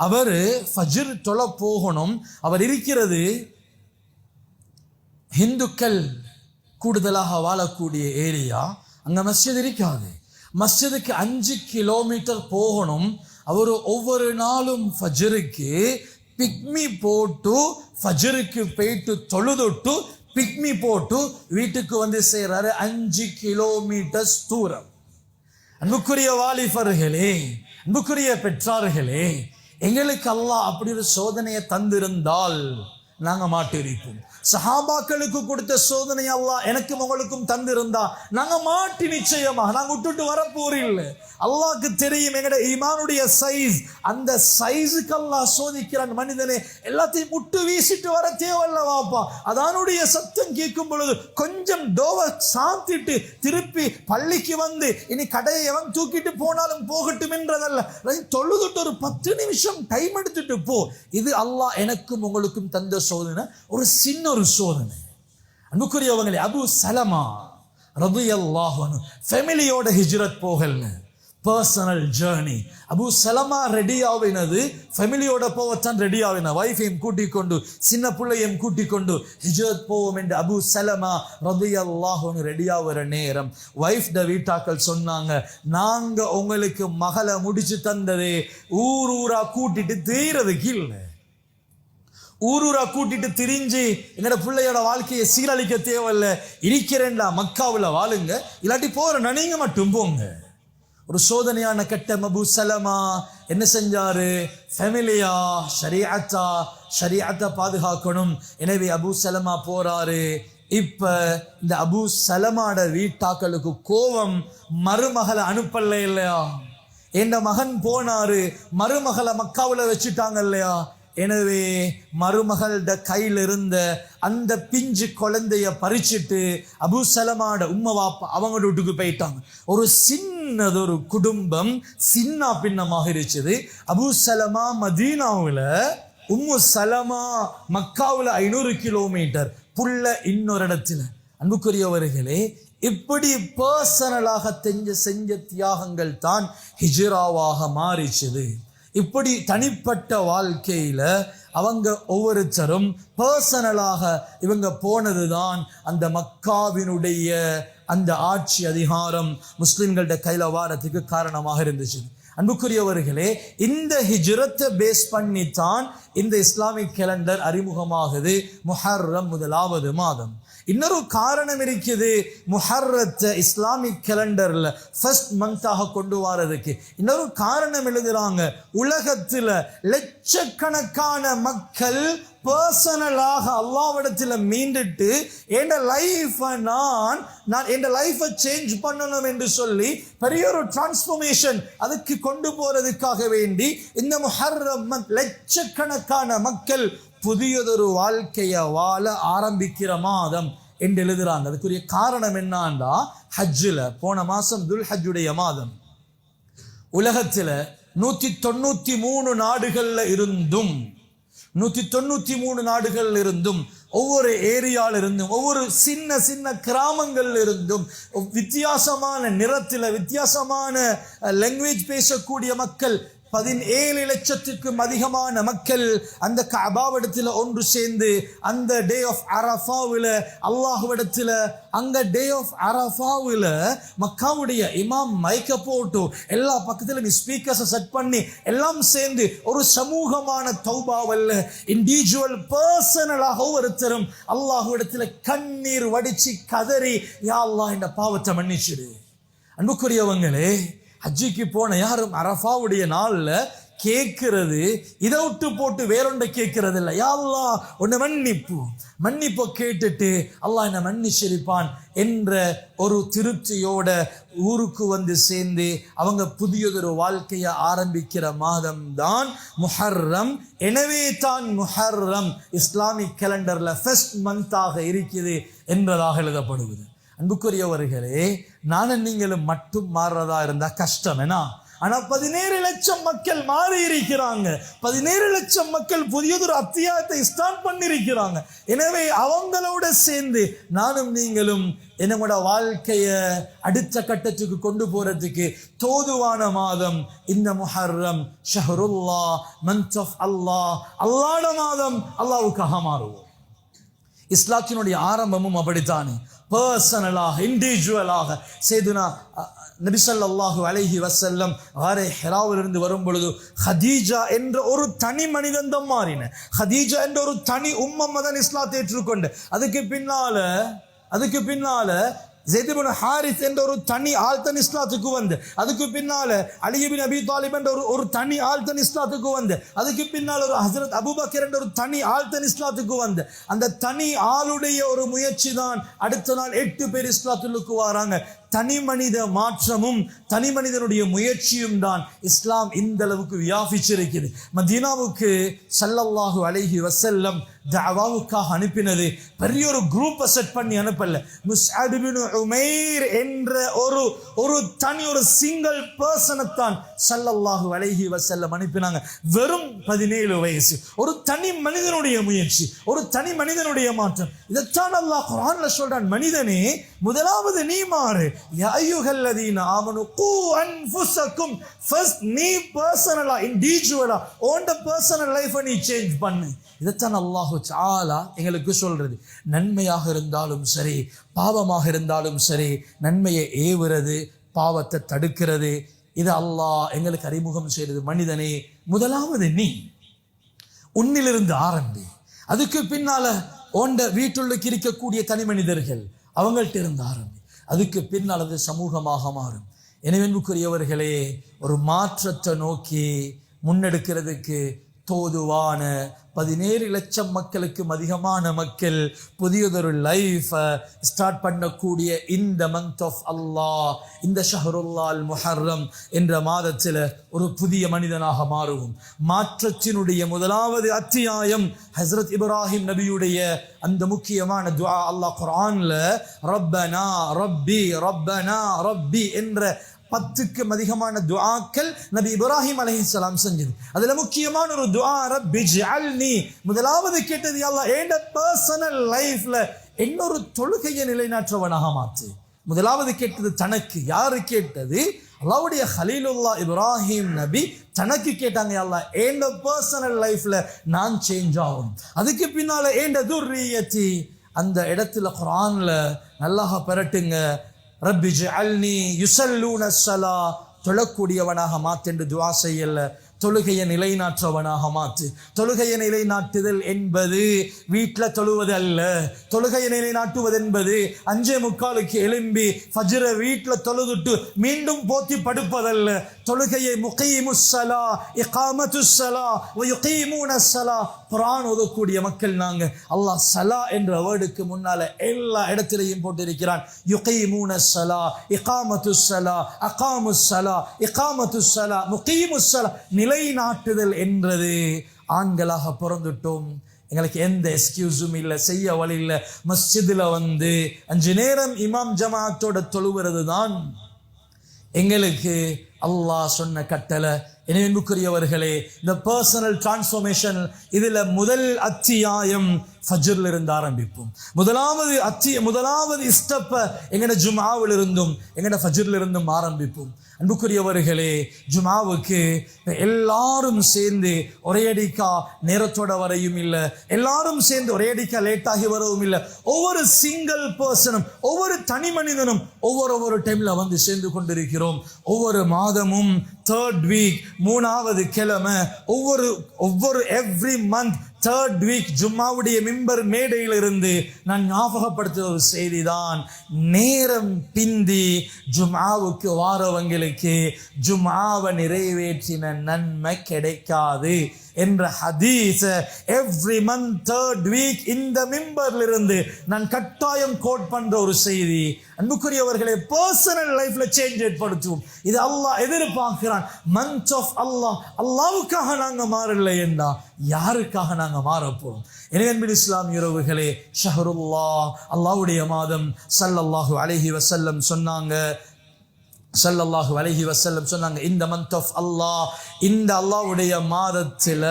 Speaker 1: அவர் ஃபஜ்ர் தொழ போகணும். அவர் இருக்கிறது ஹிந்துக்கள் கூடுதலாக வாழக்கூடிய ஏரியா. அங்க மஸ்ஜித் இருக்காது. மஸ்ஜிதுக்கு 5 கிலோமீட்டர் போகணும். அவர் ஒவ்வொரு நாளும் ஃபஜ்ருக்கு பிக்மி போட்டு ஃபஜ்ருக்கு போயிட்டு தொழுதுட்டு பிக்மி போட்டு வீட்டுக்கு வந்து சேர்றாரு 5 கிலோமீட்டர் தூரம். அன்புக்குரிய வாலிபர்களே, அன்புக்குரிய பெற்றார்களே, எங்களுக்கு அல்லாஹ் அப்படி ஒரு சோதனையை தந்திருந்தால் நாங்க மாட்டிருப்போம். சஹாபாக்களுக்கு கொடுத்த சோதனை அல்லாஹ் எனக்கும் உங்களுக்கும் தந்திருந்தா நாங்க மாட்டி நிச்சயமாக நாங்க விட்டுட்டு வர போறில்லை. அல்லாஹ்க்கு தெரியும் எங்கட ஈமானுடைய சைஸ். அந்த சைஸுக்கு அல்லாஹ் சோதிக்கிறான். மனிதனே, எல்லாத்தையும் முட்டு வீசிட்டு வர தேவையில்ல வாப்பா. அதானுடைய சத்தம் கேட்கும் பொழுது கொஞ்சம் டோவை சாத்திட்டு திருப்பி பள்ளிக்கு வந்து இனி கடையை எவன் தூக்கிட்டு போனாலும் போகட்டும் என்றதல்ல. தொழுதுட்டு ஒரு 10 நிமிஷம் டைம் எடுத்துட்டு போ. இது அல்லாஹ் எனக்கும் உங்களுக்கும் தந்த சோதனை, ஒரு சின்ன ஒரு சோதனை. அன்புக்குரியவங்களே, அபு சலமா ரலியல்லாஹு அன்ஹு ஃபேமிலியோட ஹிஜ்ரத் போகல, personal journey. Abu Salama ready ஆவினது ஃபேமிலியோட போவத்தான் ரெடி ஆவின. வைஃபையும் கூட்டிக் கொண்டு சின்ன பிள்ளையும் கூட்டிக் கொண்டு ஹிஜ்ரத் போவோம் என்று அபு சலமா ரலியல்லாஹு அன்ஹு ரெடி ஆகிற நேரம் வைஃப் வீட்டாக்கள் சொன்னாங்க, நாங்க உங்களுக்கு மகளை முடிச்சு தந்ததே ஊரா கூட்டிட்டு தீரதுக்கு இல்லை. ஊரூரா கூட்டிட்டு திரிஞ்சு எங்கட பிள்ளையோட வாழ்க்கையை சீரழிக்க தேவையில்ல. இருக்கிறேன்டா மக்காவில் வாழுங்க, இல்லாட்டி போற நனிங்க மட்டும் போங்க. ஒரு சோதனையான கட்டம். அபு சலமா என்ன செஞ்சாரு? ஃபேமிலியா ஷரீஅத்தை பாதுகாக்கணும். எனவே அபு சலமா போறாரு. இப்ப இந்த அபு சலமாட வீட்டாக்களுக்கு கோபம், மருமகளை அனுப்பல இல்லையா? என் மகன் போனாரு, மருமகளை மக்காவில் வச்சுட்டாங்க இல்லையா? எனவே மருமகளோட கையில் இருந்த அந்த பிஞ்சு குழந்தைய பறிச்சுட்டு அபு சலமாட உம்மா வாப்பா அவங்க வீட்டுக்கு போயிட்டாங்க. ஒரு சின்னதொரு குடும்பம் சின்ன பின்னமாக இருந்துச்சு. அபு சலமா மதீனாவில், உம்மு சலமா மக்காவில் 500 கிலோமீட்டர், புள்ள இன்னொரு இடத்துல. அன்புக்குரியவர்களே, இப்படி பர்சனலாக செஞ்ச தியாகங்கள் தான் ஹிஜ்ராவாக மாறிச்சது. இப்படி தனிப்பட்ட வாழ்க்கையில அவங்க ஒவ்வொருத்தரும் பர்சனலாக இவங்க போனதுதான் அந்த மக்காவினுடைய அந்த ஆட்சி அதிகாரம் முஸ்லிம்களோட கையில வாரத்துக்கு காரணமாக இருந்துச்சு. அன்புக்குரியவர்களே, இந்த ஹிஜ்ரத்தை பேஸ் பண்ணித்தான் இந்த இஸ்லாமிக் கேலண்டர் அறிமுகமாகுது. முஹர்ரம் முதலாவது மாதம். இன்னொரு காரணம் இருக்குது முஹர்ரத்தை இஸ்லாமிக் கேலண்டர்ல ஃபர்ஸ்ட் மந்தாக கொண்டு வரதுக்கு. இன்னொரு காரணம் எழுதுறாங்க, உலகத்துல லட்சக்கணக்கான மக்கள் பர்சனலாக அல்லாஹ்விடத்துல மீண்டுட்டு என் லைஃபை நான் என் லைஃபை சேஞ்ச் பண்ணணும் என்று சொல்லி பெரிய ஒரு டிரான்ஸ்ஃபர்மேஷன் அதுக்கு கொண்டு போறதுக்காக வேண்டி இந்த முஹர்ரம் லட்சக்கணக்கான மக்கள் புதியதொரு வாழ்க்கையை வாழ ஆரம்பிக்கிற மாதம் என்று எழுதுறாங்க. அதுக்குரிய காரணம் என்னன்னா, ஹஜ்ஜில் போன மாசம் துல் ஹஜ்ஜுடைய மாதம் உலகத்தில் 193 நாடுகள்ல இருந்தும் 193 நாடுகள் இருந்தும் ஒவ்வொரு ஏரியால இருந்தும் ஒவ்வொரு சின்ன சின்ன கிராமங்கள்ல இருந்தும் வித்தியாசமான நிறத்தில் வித்தியாசமான லாங்குவேஜ் பேசக்கூடிய மக்கள் 17 லட்சத்துக்கும் அதிகமான மக்கள் அந்த கஅபாவிடத்தில் ஒன்று சேர்ந்து அந்த டே ஆஃப் அரஃபாவில் அல்லாஹ்விடத்தில் அங்க டே ஆஃப் அரஃபாவில் மக்காவுடைய இமாம் மைக்க போட்டு எல்லா பக்கத்திலும் ஸ்பீக்கர்ஸை செட் பண்ணி எல்லாம் சேர்ந்து ஒரு சமூகமான தௌபாவல்ல இண்டிவிஜுவல் பர்சனலாக ஒவ்வொருத்தரும் அல்லாஹ்விடத்தில் கண்ணீர் வடிச்சு கதறி, யா அல்லாஹ் இந்த பாவத்தை மன்னிச்சிடு. அன்புக்குரியவங்களே, ஹஜ்ஜிக்கு போன யாரும் அரஃபாவுடைய நாள்ல கேட்கிறது இதை விட்டு போட்டு வேறொன்றை கேட்கறது இல்லை. யா அல்லாஹ் உன்னை மன்னிப்பு கேட்டுட்டு அல்லாஹ் என்னை மன்னிச்சிருப்பான் என்ற ஒரு திருப்தியோட ஊருக்கு வந்து சேர்ந்து அவங்க புதியதொரு வாழ்க்கையை ஆரம்பிக்கிற மாதம் தான் முஹர்ரம். எனவே தான் முஹர்ரம் இஸ்லாமிக் கேலண்டர்ல ஃபர்ஸ்ட் மந்தாக இருக்குது என்பதாக எழுதப்படுவது. அன்புக்குரியவர்களே, நானும் நீங்களும் மட்டும் மாறுறதா இருந்தா கஷ்டம். ஆனா 17 லட்சம் மக்கள் மாறி இருக்கிறாங்க. 17 லட்சம் மக்கள் புதியதொரு அத்தியாயத்தை ஸ்டார்ட் பண்ணிருக்கிறாங்க. எனவே அவங்களோட சேர்ந்து நானும் நீங்களும் என்னோட வாழ்க்கைய அடுத்த கட்டத்துக்கு கொண்டு போறதுக்கு தோதுவான மாதம் இந்த முஹர்ரம். ஷஹ்ருல்லா, மந்த் ஆஃப் அல்லாஹ், அல்லாஹ்ட மாதம். அல்லாஹ்வுக்காக மாறுவோம். இஸ்லாத்தினுடைய ஆரம்பமும் அப்படித்தானே, பர்சனலாக இண்டிவிஜுவலாக. செய்துனா நபி ஸல்லல்லாஹு அலைஹி வஸல்லம் ஆரே ஹிராவிலிருந்து வரும் பொழுது ஹதீஜா என்ற ஒரு தனி மனிதன் தான் மாறின. ஹதீஜா என்ற ஒரு தனி உம்மம் தான் இஸ்லாத்தை ஏற்றுக்கொண்டு அதுக்கு பின்னால ஸைத் இப்னு ஹாரிஸ் என்ற ஒரு தனி ஆள்தன் இஸ்லாத்துக்கு வந்து, அதுக்கு பின்னால அலி இப்னு அபி தாலிப் என்ற ஒரு தனி ஆள்தன் இஸ்லாத்துக்கு வந்து, அதுக்கு பின்னால் ஒரு ஹஜ்ரத் அபூபக்கர் என்ற ஒரு தனி ஆள்தன் இஸ்லாத்துக்கு வந்து, அந்த தனி ஆளுடைய ஒரு முயற்சி தான் அடுத்த நாள் 8 பேர் இஸ்லாத்துக்கு வராங்க. தனி மனித மாற்றமும் தனி மனிதனுடைய முயற்சியும் தான் இஸ்லாம் இந்த அளவுக்கு வியாபிச்சிருக்கிறது. மதீனாவுக்கு ஸல்லல்லாஹு அலைஹி வஸல்லம் தஅவாவுக்காக அனுப்பினது பெரிய ஒரு குரூப்பை செட் பண்ணி அனுப்பல. முஸ்அப் இப்னு உமைர் என்ற ஒரு தனி ஒரு சிங்கிள் பர்சனைத்தான் ஸல்லல்லாஹு அலைஹி வஸல்லம் அனுப்பினாங்க. வெறும் 17 வயசு. ஒரு தனி மனிதனுடைய முயற்சி, ஒரு தனி மனிதனுடைய மாற்றம். இதைத்தான் அல்லாஹ் குர்ஆன்ல சொல்றான், மனிதனே முதலாவது நீ மாறு. யா அய்யுஹல்லதீன ஆமனு கூ அன்ஃபுஸக்கும், ஃபர்ஸ்ட் நீ பர்சனலா இண்டிவிஜுவலா ஓண்ட பர்சனல் லைஃபை நீ சேஞ்ச் பண்ணு. இதைத்தான் அல்லாஹு தஆலா எங்களுக்கு சொல்றது. நன்மையாக இருந்தாலும் சரி, பாவமாக இருந்தாலும் சரி, நன்மையை ஏவுறது, பாவத்தை தடுக்கிறது, இது அல்லாஹ் எங்களுக்கு அறிமுகம் செய்யறது. மனிதனே முதலாவது நீ உன்னிலிருந்து ஆரம்பி. அதுக்கு பின்னால ஓண்ட வீட்டுள்ளுக்கு இருக்கக்கூடிய தனி மனிதர்கள் அவங்கள்ட்ட இருந்து ஆரம்பி. அதுக்கு பின்னால் அது சமூகமாக மாறும். எனவே அன்புக்குரியவர்களே, ஒரு மாற்றத்தை நோக்கி முன்னெடுக்கிறதுக்கு தோதுவான 17 லட்சம் மக்களுக்கும் அதிகமான மக்கள் புதியதொரு லைஃப் ஸ்டார்ட் பண்ணக்கூடிய இந்த மந்த் ஆஃப் அல்லாஹ், இந்த ஷஹ்ருல்லால் முஹர்ரம் என்ற மாதத்தில் ஒரு புதிய மனிதனாக மாறுவோம். மாற்றத்தினுடைய முதலாவது அத்தியாயம் ஹஸ்ரத் இப்ராஹிம் நபியுடைய அந்த முக்கியமான துஆ. அல்லாஹ் குர்ஆன்ல ரப்பனா ரப்பி ரப்பனா ரப்பி என்ற 10க்கும் அதிகமான துஆக்கள் நபி இப்ராஹிம் அலைஹிஸ்ஸலாம் செஞ்சது. அதுல முக்கியமான ஒரு துஆ ரப்பி ஜஅல்னி. முதலாவது கேட்டது, யா அல்லாஹ் என்னோட பர்சனல் லைஃப்ல இன்னொரு தொழுகையை நிலைநாட்டுவனாக மாற்று. முதலாவது கேட்டது தனக்கு. யாரு கேட்டது? அல்லாஹ்வுடைய கலீலுல்லாஹ் இப்ராஹிம் நபி தனக்கு கேட்டாங்க, யா அல்லாஹ் என்னோட பர்சனல் லைஃப்ல நான் சேஞ்ச் ஆகும். அதுக்கு பின்னால என்னோட துர்ரியத்தி. அந்த இடத்துல குர்ஆன்ல நல்லாக பெறட்டுங்க, ரப்பி ஜஅல்னி யுஸல்லூன ஸலா, தொழக்கூடியவனாக மாத்து என்று துஆ செய்யல, தொழுகையை நிலைநாற்றவனாக மாற்று. தொழுகையை நிலைநாட்டுதல் என்பது வீட்டில் தொழுவது அல்ல. தொழுகையை நிலைநாட்டுவது என்பது 5:45 எழும்பி ஃபஜ்ர வீட்டில் தொழுதுட்டு மீண்டும் போத்தி படுப்பதல்ல. தொழுகையை முகீமுஸ்ஸலா இகாமத்துஸ்ஸலா வ யுகீமூனஸ்ஸலா, குர்ஆன் ஓதக்கூடிய மக்கள் நாங்க. அல்லாஹ் ஸலா என்ற வேர்டுக்கு முன்னால எல்லா இடத்திலையும் போட்டிருக்கிறான். யுகீமூனஸ்ஸலா இகாமத்துஸ்ஸலா அகாமுஸ்ஸலா இகாமத்துஸ்ஸலா முகீமுஸ்ஸலா. நிலைநாட்டுதல் என்றது ஆண்களாக பிறந்துட்டோம், எங்களுக்கு எந்த எக்ஸ்கியூஸும் இல்லை, செய்ய வழி இல்லை. மஸ்ஜிதில் 5 நேரம் இமாம் ஜமாத்தோட தொழுவது தான் எங்களுக்கு அல்லாஹ் சொன்ன கட்டளை. எனவே அன்புக்குரியவர்களே, இந்த பர்சனல் டிரான்ஸ்ஃபர்மேஷன் இதுல முதல் அத்தியாயம் ஃபஜ்ர்ல இருந்து ஆரம்பிப்போம். முதலாவது ஸ்டெப்ப எங்கட ஜும்ஆவில் இருந்தும் எங்கட ஃபஜ்ர்ல இருந்தும் ஆரம்பிப்போம். அன்புக்குரியவர்களே, ஜும்ஆவுக்கு எல்லாரும் சேர்ந்து ஒரே அடிக்கா நேரத்தோட வரையும் இல்லை, எல்லாரும் சேர்ந்து ஒரே அடிக்கா லேட்டாகி வரவும் இல்லை. ஒவ்வொரு சிங்கிள் பர்சனும், ஒவ்வொரு தனி மனிதனும் ஒவ்வொரு டைம்ல சேர்ந்து கொண்டிருக்கிறோம். ஒவ்வொரு மாதமும் 3rd வீக் 3வது கிழமை, ஒவ்வொரு எவ்ரி மந்த் 3rd வீக் ஜும்மாவுடைய மிம்பர் மேடையிலிருந்து நான் ஞாபகப்படுத்துகிற ஒரு செய்தி தான், நேரம் பிந்தி ஜும்ஆவுக்கு வாரவங்களுக்கு ஜும்ஆவை நிறைவேற்றின நன்மை கிடைக்காது என்ற ஹதீஸ் எவ்ரி மந்த் 3rd வீக் இந்த மிம்பர்ல இருந்து நான் கட்டாயம் கோட் பண்ற ஒரு செய்தி. அன்புக்குரியவர்களே, பர்சனல் லைஃப்ல சேஞ்ச் ஏற்படுத்துவோம். இது அல்லாஹ் எதிர்பார்க்கிறான். மந்த் ஆஃப் அல்லாஹ், அல்லாஹ்வுக்காக நாங்க மாறல என்றா யாருக்காக நாங்க மாறப்போம்? எனவே அன்பின் இஸ்லாமிய உறவுகளே, ஷஹ்ருல்லாஹ் அல்லாஹ்வுடைய மாதம். ஸல்லல்லாஹு அலைஹி வஸல்லம் சொன்னாங்க, இந்த மந்த் ஆஃப் அல்லாஹ், இந்த அல்லாஹ்வுடைய மாதத்துல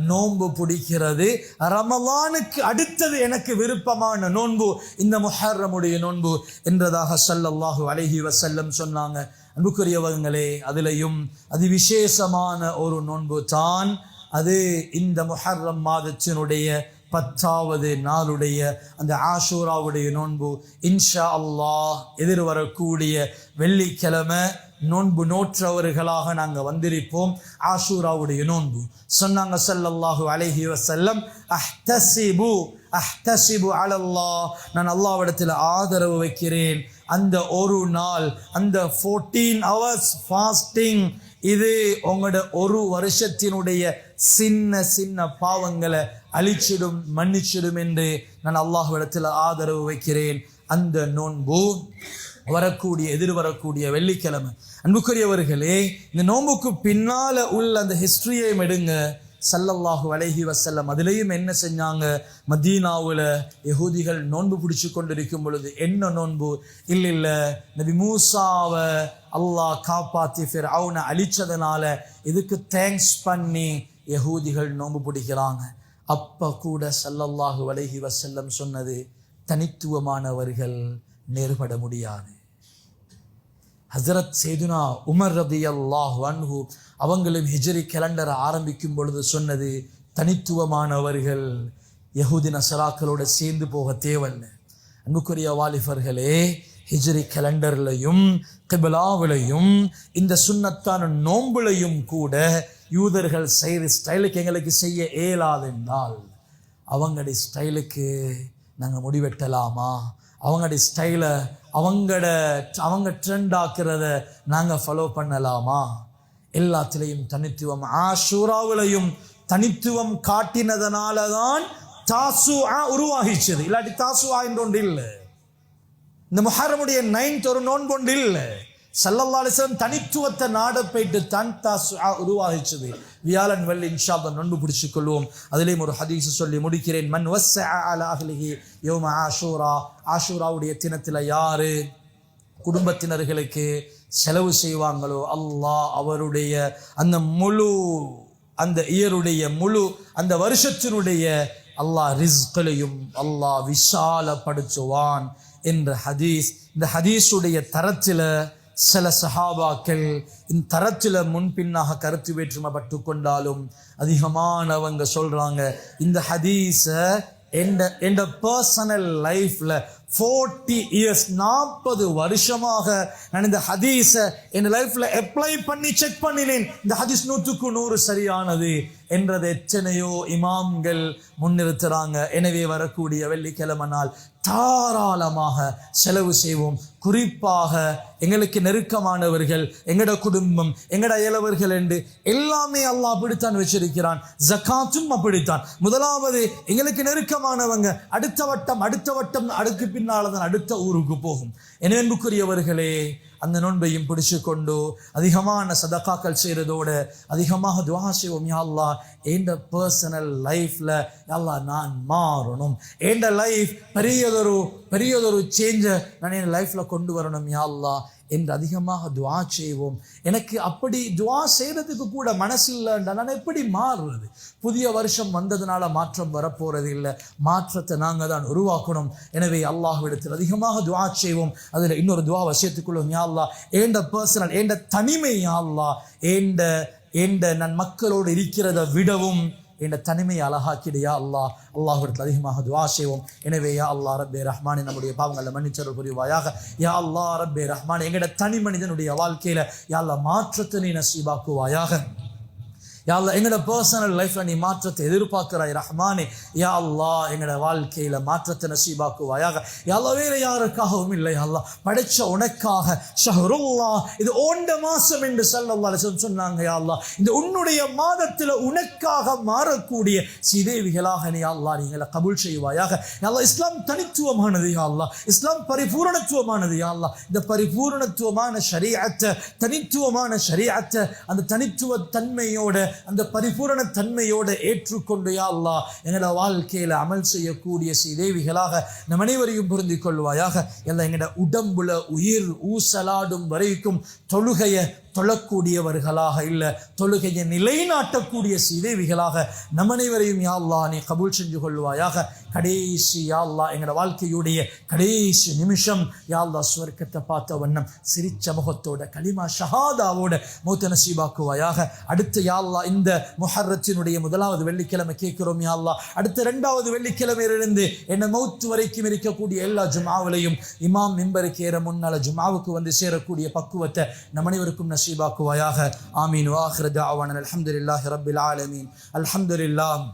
Speaker 1: நோன்பு பிடிக்கிறது ரமலானுக்கு அடுத்தது எனக்கு விருப்பமான நோன்பு இந்த முஹர்ரமுடைய நோன்பு என்றதாக ஸல்லல்லாஹு அலைஹி வஸல்லம் சொன்னாங்க. அன்புக்குரியவங்களே, அதிலையும் அதிவிசேஷமான ஒரு நோன்பு தான் அது இந்த முஹர்ரம் மாதத்தினுடைய 10வது நாளுடைய அந்த ஆஷூராவுடைய நோன்பு. இன்ஷா அல்லாஹ் எதிர்வரக்கூடிய வெள்ளிக்கிழமை நோன்பு நோற்றவர்களாக நாங்கள் வந்திருப்போம். ஆஷூராவுடைய நோன்பு சொன்னாங்க ஸல்லல்லாஹு அலைஹி வஸல்லம், அஹ்தஸிபு அலல்லாஹ், நான் அல்லாஹ்விடத்தில் ஆதரவு வைக்கிறேன். அந்த ஒரு நாள், அந்த 14 hours ஃபாஸ்டிங், இது உங்களோட ஒரு வருஷத்தினுடைய சின்ன சின்ன பாவங்களை அழிச்சிடும், மன்னிச்சிடும் என்று நான் அல்லாஹ்விடத்தில் ஆதரவு வைக்கிறேன். அந்த நோன்பு எதிர்வரக்கூடிய வெள்ளிக்கிழமை. அன்புக்குரியவர்களே, இந்த நோன்புக்கு பின்னால உள்ள அந்த ஹிஸ்டரியை எடுங்க. ஸல்லல்லாஹு அலைஹி வஸல்லம் அதிலையும் என்ன செஞ்சாங்க? மதீனாவுல யஹூதிகள் நோன்பு பிடிச்சு கொண்டிருக்கும் பொழுது என்ன நோன்பு? இல்ல நபி மூசாவை அல்லாஹ் காப்பாத்தி ஃபிர்அவுனை அழிச்சதுனால இதுக்கு தேங்க்ஸ் பண்ணி யஹூதிகள் நோன்பு பிடிக்கிறாங்க. அப்ப கூட ஸல்லல்லாஹு அலைஹி வஸல்லம் சொன்னது, தனித்துவமானவர்கள் நேர்பட முடியாது. ஹஸரத் சையதுனா உமர் ரலியல்லாஹு அன்ஹு அவங்களும் ஹிஜ்ரி கேலண்டரை ஆரம்பிக்கும் பொழுது சொன்னது, தனித்துவமானவர்கள் யஹூதி நஸராக்களோட சேர்ந்து போக தேவையில்லை. அன்புக்குரிய வாலிபர்களே, ஹிஜ்ரி கேலண்டர்லையும் கிபிலாவிலையும் இந்த சுன்னத்தான நோன்புலையும் கூட யூதர்கள் செய்கிற ஸ்டைலுக்கு எங்களுக்கு செய்ய இயலாதென்றால் அவங்களுடைய ஸ்டைலுக்கு நாங்கள் முடிவெட்டலாமா? அவங்களுடைய ஸ்டைலை அவங்க ட்ரெண்ட் ஆக்கிறத நாங்கள் ஃபாலோ பண்ணலாமா? எல்லாத்திலையும் தனித்துவம். ஆஷூராவிலையும் தனித்துவம் காட்டினதனால தான் தாசுஆ உருவாகிச்சது. இல்லாட்டி தாசுஆ என்று ஒன்று இல்லை. இந்த முஹர்ரமுடைய 9th ஒரு நோன்பு ஒன்று இல்லை. ஸல்லல்லாஹு அலைஹி வஸல்லம் தனித்துவத்தை நாட போயிட்டு தான் தாசுஆ உருவாகிச்சது. வியாழன் வெள்ளி இன்ஷா அல்லாஹ் நோன்பு பிடிச்சு கொள்வோம். அதிலேயும் ஒரு ஹதீஸ் சொல்லி முடிக்கிறேன். மன் வஸ்ஸஅ அலா அஹ்லிஹி யௌம ஆஷூரா, ஆஷூராவுடைய தினத்தில் யாரு குடும்பத்தினர்களுக்கு செலவு செய்வாங்களோ அல்லாஹ் அவருடைய அந்த இயருடைய முழு அந்த வருஷத்தினுடைய அல்லாஹ் ரிஸ்களையும் அல்லாஹ் விசாலப்படுத்துவான் என்ற ஹதீஸ். இந்த ஹதீஸுடைய தரத்தில் சில சஹாபாக்கள் இந்த தரத்தில் முன்பின்னாக கருத்து வேற்றுமைப்பட்டு கொண்டாலும் அதிகமானவங்க சொல்றாங்க, இந்த ஹதீஸை என் பர்சனல் லைஃப்ல 40 years 40 வருஷமாக நான் இந்த ஹதீஸை என் லைஃப்ல அப்ளை பண்ணி செக் பண்ணினேன். இந்த ஹதீஸ் 100க்கு 100 சரியானது என்றதை எத்தனையோ இமாம்கள் முன்னிறுத்துறாங்க. எனவே வரக்கூடிய வெள்ளிக்கிழமை நாள் தாராளமாக செலவு செய்வோம். குறிப்பாக எங்களுக்கு நெருக்கமானவர்கள், எங்கட குடும்பம், எங்கட இயலவர்கள் என்று எல்லாமே அல்லாஹ் அப்படித்தான் வச்சிருக்கிறான். ஜகாத்தும் அப்படித்தான். முதலாவது எங்களுக்கு நெருக்கமானவங்க, அடுத்த வட்டம் அடுக்கு பின்னால்தான் அடுத்த ஊருக்கு போகும். எனவே அன்புக்குரியவர்களே, அந்த நோன்பையும் பிடிச்சு கொண்டு அதிகமான சதகாக்கள் செய்யறதோட அதிகமாக துஆ செய்வோம். யா அல்லாஹ், என் பர்சனல் லைஃப்ல யா அல்லாஹ் நான் மாறணும், என் லைஃப் பெரியதொரு சேஞ்சை நான் என் லைஃப்ல கொண்டு வரணும் யா அல்லாஹ் என்று அதிகமாக துஆ செய்வோம். எனக்கு அப்படி துஆ செய்யறதுக்கு கூட மனசு இல்லைண்டா நான் எப்படி மாறுறது? புதிய வருஷம் வந்ததுனால மாற்றம் வரப்போறது இல்லை. மாற்றத்தை நாங்கள் தான் உருவாக்கணும். எனவே அல்லாஹ்விடத்தில் அதிகமாக துஆ செய்வோம். அதில் இன்னொரு துஆ வசியத்துக்குள்ளும், யா அல்லாஹ் ஏண்ட பர்சனல் ஏண்ட தனிமை, யா அல்லாஹ் ஏண்ட நான் மக்களோடு இருக்கிறத விடவும் என்ற தனிமையை அழகாக்கிடையா அல்லாஹ். அல்லாஹ்விடத்தில் அதிகமாக துஆ செய்வோம். எனவே யா அல்லாஹ் ரப்பே ரஹ்மானே, நம்முடைய பாவங்களை மன்னிச்சருள் புரிவாயாக. யா அல்லாஹ் ரப்பே ரஹ்மானே, எங்கட தனி மனிதனுடைய வாழ்க்கையில யா அல்லாஹ் மாற்றத்தை நீ நசீபாக்குவாயாக. யா அல்லாஹ் எங்களோட பர்சனல் லைஃப்ல நீ மாற்றத்தை எதிர்பார்க்கிறாய் ரஹ்மானே. யா அல்லாஹ் எங்களோட வாழ்க்கையில மாற்றத்தை நசீபாக்குவாயாக. யா அல்லாஹ் வேற யாருக்காகவும் இல்லை. யா அல்லாஹ் படைச்ச உனக்காக ஷஹ்ருல்லாஹ், இது ஓண்ட மாசம் என்று ஸல்லல்லாஹு அலைஹி வஸல்லம் சொன்னாங்க. யா அல்லாஹ் இந்த உன்னுடைய மாதத்துல உனக்காக மாறக்கூடிய சீதேவிகளாக நீ யா அல்லாஹ் நீங்களை கபூல் செய்வாயாக. யா அல்லாஹ் இஸ்லாம் தனித்துவமானது. யா அல்லாஹ் இஸ்லாம் பரிபூரணத்துவமானது. யா அல்லாஹ் இந்த பரிபூரணத்துவமான ஷரீஅத்தை, தனித்துவமான ஷரீஅத்தை அந்த தனித்துவ தன்மையோட அந்த பரிபூரண தன்மையோடு ஏற்றுக்கொண்டு யா அல்லாஹ் எங்களோட வாழ்க்கையில அமல் செய்யக்கூடிய சீதேவிகளாக நம் அனைவரையும் பொருந்திக் கொள்வாயாக. எல்லாம் எங்களோட உடம்புல உயிர் ஊசலாடும் வரைக்கும் தொழுகையை தொழக்கூடியவர்களாக இல்ல, தொழுகையை நிலைநாட்டக்கூடிய சீதேவிகளாக நம் அனைவரையும் யா அல்லாஹ் நீ கபூல் செஞ்சு கொள்வாயாக. கடைசி யா அல்லாஹ் எங்களோட வாழ்க்கையுடைய கடைசி நிமிஷம் யா அல்லாஹ் சுவர்க்கத்தை பார்த்த வண்ணம் சிரிச்ச முகத்தோட கலிமா ஷஹாதாவோட மௌத்த நசீபாக்குவாயாக. அடுத்து யா அல்லாஹ் இந்த முஹர்ரத்தினுடைய 1வது வெள்ளிக்கிழமை கேட்கிறோம் யா அல்லாஹ். அடுத்த 2வது வெள்ளிக்கிழமையிலிருந்து என்ன மௌத் வரைக்கும் இருக்கக்கூடிய எல்லா ஜும்ஆவிலையும் இமாம் மிம்பருக்கு ஏற முன்னால ஜும்ஆவுக்கு வந்து சேரக்கூடிய பக்குவத்தை நம் அனைவருக்கும் நசீபாக்குவாயாக. ஆமீன். வ ஆகிரு தஅவானா அல்ஹம்துலில்லாஹி ரப்பில் ஆலமீன். அல்ஹம்துலில்லாஹ்.